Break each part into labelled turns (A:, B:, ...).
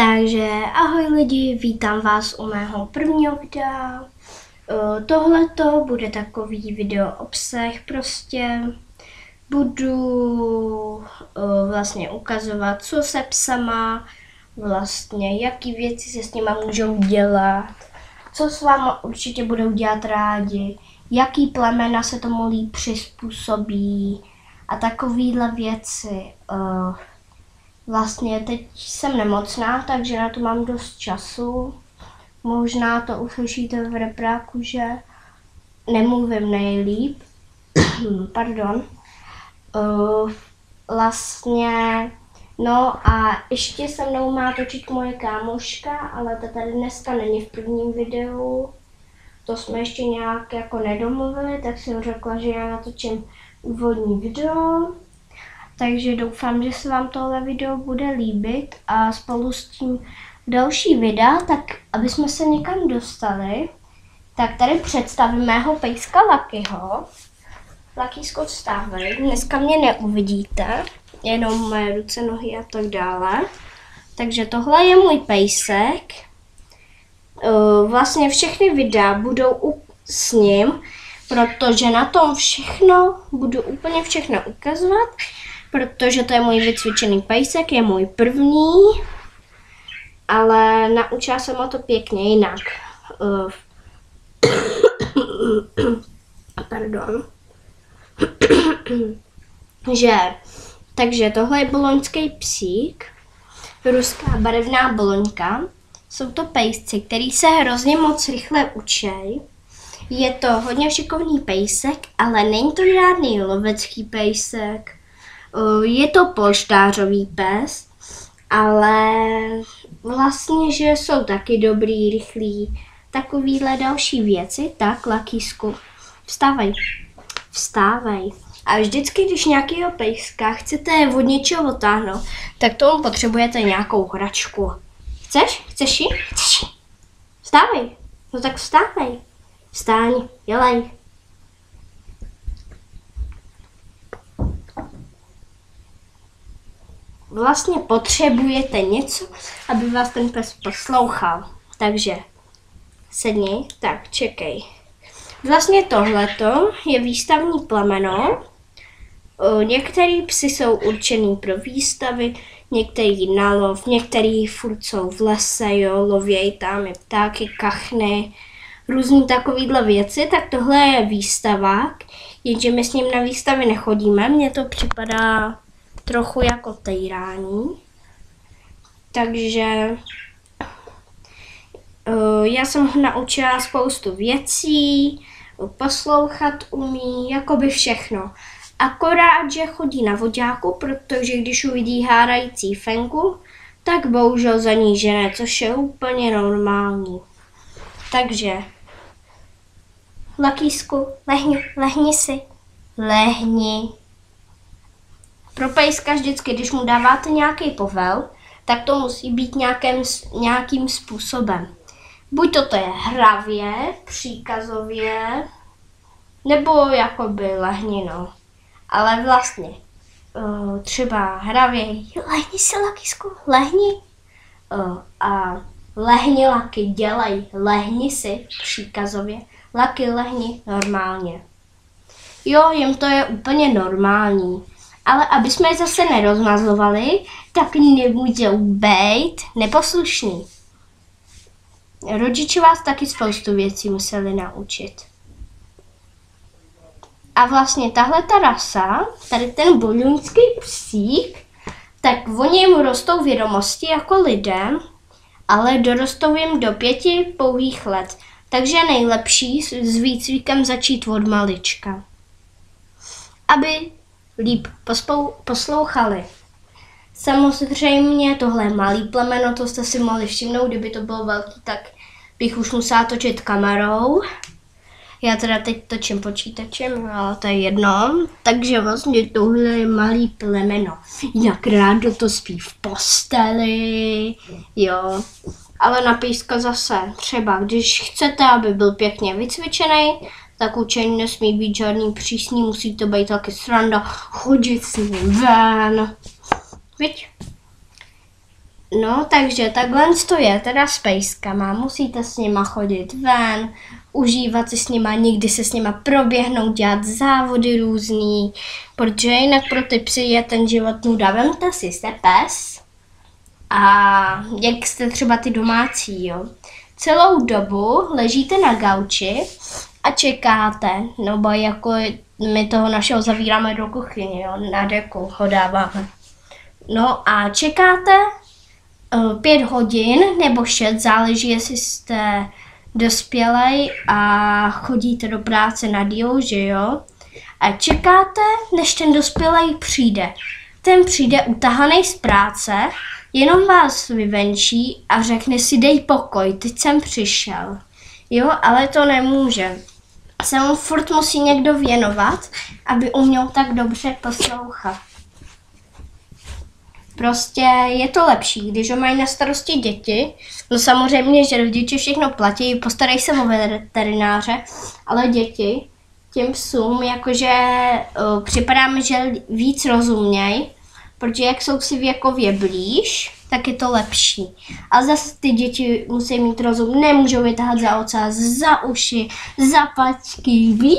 A: Takže ahoj lidi, vítám vás u mého prvního videa. Tohleto bude takový video obsah, prostě budu vlastně ukazovat, co se psama, vlastně jaký věci se s nima můžou dělat, co s váma určitě budou dělat rádi, jaký plemena se tomu líp přizpůsobí a takovýhle věci. Vlastně teď jsem nemocná, takže na to mám dost času. Možná to uslyšíte v repráku, že nemluvím nejlíp. Pardon. Vlastně, no a ještě se mnou má točit moje kámoška, ale ta tady dneska není v prvním videu. To jsme ještě nějak jako nedomluvili, tak jsem řekla, že já natočím úvodní video. Takže doufám, že se vám tohle video bude líbit a spolu s tím další videa, tak aby jsme se někam dostali, tak tady představím mého pejska Luckyho. Luckysko, vstávej, dneska mě neuvidíte, jenom moje ruce, nohy a tak dále. Takže tohle je můj pejsek. Vlastně všechny videa budou s ním, protože na tom budu úplně všechno ukazovat. Protože to je můj vycvičený pejsek, je můj první, ale naučila jsem ho to pěkně jinak. Pardon. Takže tohle je boloňský psík, ruská barevná boloňka. Jsou to pejsci, který se hrozně moc rychle učí. Je to hodně šikovný pejsek, ale není to žádný lovecký pejsek. Je to polštářový pes, ale vlastně, že jsou taky dobrý, rychlí, takovýhle další věci. Tak, Luckysku, vstávej, vstávej. A vždycky, když nějakýho pejska chcete od něčeho otáhnout, tak tomu potřebujete nějakou hračku. Chceš? Chceš ji? Chceš ji? Vstávej. No tak vstávej. Vstáň, dělej. Vlastně potřebujete něco, aby vás ten pes poslouchal. Takže sedni, tak čekej. Vlastně tohleto je výstavní plemeno. Některý psy jsou určený pro výstavy, některý na lov, některý furt jsou v lese, jo, lověj tam i ptáky, kachny, různý takovýhle věci. Tak tohle je výstavák, jenže my s ním na výstavy nechodíme, mně to připadá trochu jako týrání. Takže já jsem ho naučila spoustu věcí, poslouchat umí, jakoby všechno. Akorát, že chodí na voďáku, protože když uvidí hárající fenku, tak bohužel za ní žene, což je úplně normální. Takže, Luckysku, lehni si, lehni. Pro pejska vždycky, když mu dáváte nějaký povel, tak to musí být nějakým způsobem. Buď to je hravě, příkazově, nebo jakoby lehni, no. Ale vlastně třeba hravě, lehni si, Luckysku, lehni. A lehni, Lucky, dělej, lehni si, příkazově. Lucky, lehni, normálně. Jo, jim to je úplně normální. Ale aby jsme je zase nerozmazlovali, tak nemůžou být neposlušní. Rodiče vás taky spoustu věcí museli naučit. A vlastně tahle ta rasa, tady ten boloňský psík, tak oni jim rostou vědomosti jako lidem, ale dorostou jim do 5 pouhých let. Takže je nejlepší s výcvikem začít od malička. Aby líp poslouchali. Samozřejmě tohle je malý plemeno, to jste si mohli všimnout, kdyby to bylo velký, tak bych už musela točit kamerou. Já teda teď točím počítačem, ale to je jedno. Takže vlastně tohle je malý plemeno. Jak rádo to spí v posteli, jo. Ale na pejska zase třeba, když chcete, aby byl pěkně vycvičený, tak učení nesmí být žádný přísný, musí to být taky sranda, chodit s ním ven. Viď? No, takže takhle to je teda s pejskama. Musíte s nima chodit ven, užívat si s nima, někdy se s nima proběhnout, dělat závody různý, protože jinak pro ty psy je ten život nuda. Vemte si, jste pes a jak jste třeba ty domácí, jo. Celou dobu ležíte na gauči a čekáte, nebo jako my toho našeho zavíráme do kuchyně, jo, na deku ho dáváme. No a čekáte 5 hodin nebo 6, záleží, jestli jste dospělej a chodíte do práce na díl, že jo? A čekáte, než ten dospělej přijde. Ten přijde utahaný z práce, jenom vás vyvenčí a řekne si dej pokoj, teď jsem přišel. Jo, ale to nemůže. Se mu furt musí někdo věnovat, aby uměl tak dobře poslouchat. Prostě je to lepší, když ho mají na starosti děti. No samozřejmě, že rodiče všechno platí, postarají se o veterináře, ale děti těm psům jakože připadá mi, že víc rozumějí, protože jak jsou si věkově blíž, tak je to lepší. A zase ty děti musí mít rozum, nemůžou je tahat za ocas, za uši, za pačky, víš?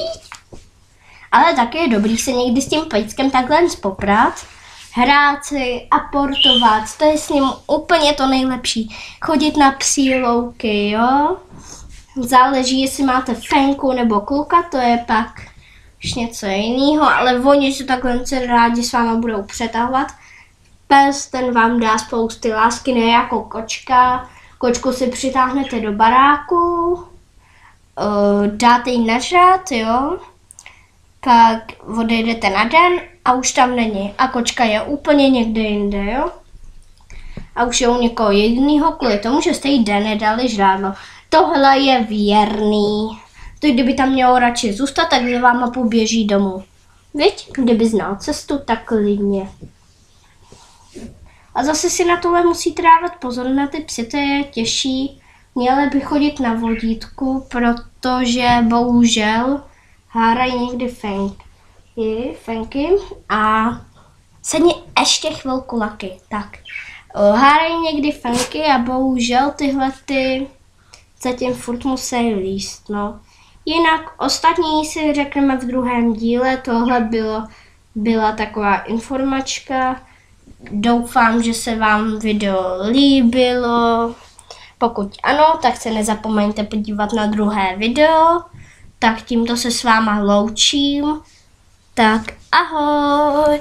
A: Ale taky je dobrý se někdy s tím pejskem takhle poprat, hrát si, aportovat, to je s ním úplně to nejlepší. Chodit na psí louky, jo? Záleží, jestli máte fenku nebo kluka, to je pak už něco jiného, ale oni se takhle rádi s váma budou přetahovat. Pes, ten vám dá spousty lásky, ne jako kočka. Kočku si přitáhnete do baráku, dáte jí nažrat, jo? Pak odejdete na den a už tam není. A kočka je úplně někde jinde, jo? A už je u někoho jedinýho kvůli tomu, že jste jí den nedali žrádlo. Tohle je věrný. To kdyby tam mělo radši zůstat, tak za váma poběží domů. Viď? Kdyby znal cestu, tak klidně. A zase si na tohle musíte dávat pozor na ty psy, to je těžší. Měli by chodit na vodítku, protože bohužel hárají někdy fenky a sedni ještě chvilku laky. Tak. Hárají někdy fenky a bohužel tyhle ty zatím furt musí líst, no. Jinak ostatní si řekneme v druhém díle, tohle byla taková informačka. Doufám, že se vám video líbilo. Pokud ano, tak se nezapomeňte podívat na druhé video. Tak tímto se s váma loučím. Tak ahoj!